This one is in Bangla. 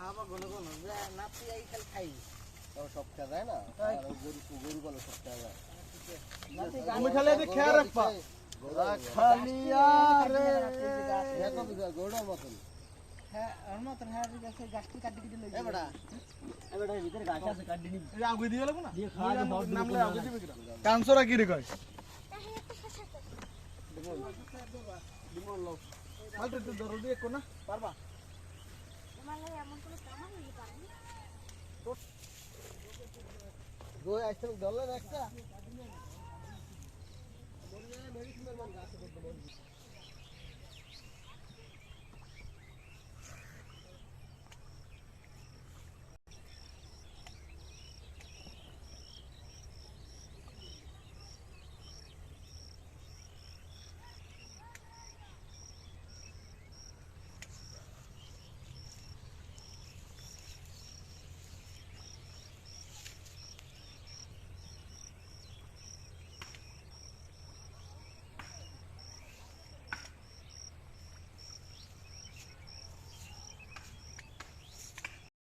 আমার ঘন ঘন না তুই এই খালি খাই সব খাওয়া যায় না গরু বলে সব খাওয়া যায় তুমি খালি এদিকে খেয়াল রাখবা খালি আরে দেখো গরুর মতন হ্যাঁ আর মতন হ্যাঁ গাছে গাছটি কাটি কেটে লই এবারে এবারে ভিতরে গাছ আছে কাটি নি এই আগুই দিয়ে লাগবো না দিয়ে খাওয়া নামলে আগুই দিবে কিরা কানসরা কি রে কয় দিমল লও মালতে তো দরদি এক না পারবা মানে এমন কোনো কামা হইতে পারে গো আইছে ডলার একটা